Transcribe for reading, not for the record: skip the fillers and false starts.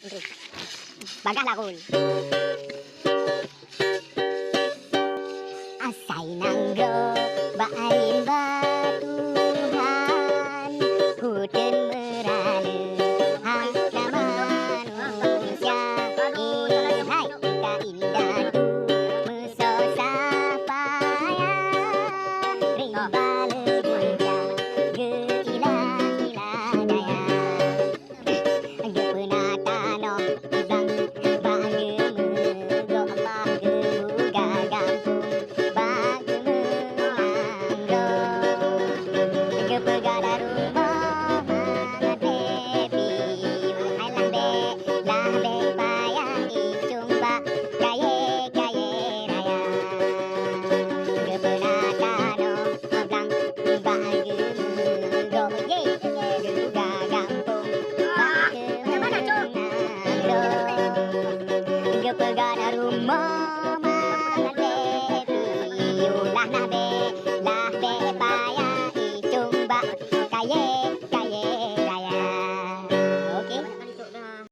Bagah lakul. Asai nanggro baalin batuhan huten merale hana manusia hai ka indah meso sapaya rimba legenca geila ila daya gepenatano bang bagemu go bagemu gagampung Kepegada rumah mangat bebi Menghalang be lah be payah icung ba Kaye kaye raya Kepenatano mablang bagemu go ye Juga gampung bagemu Kepegada rumah mangat bebi Ulah nah be payah icung ba kaye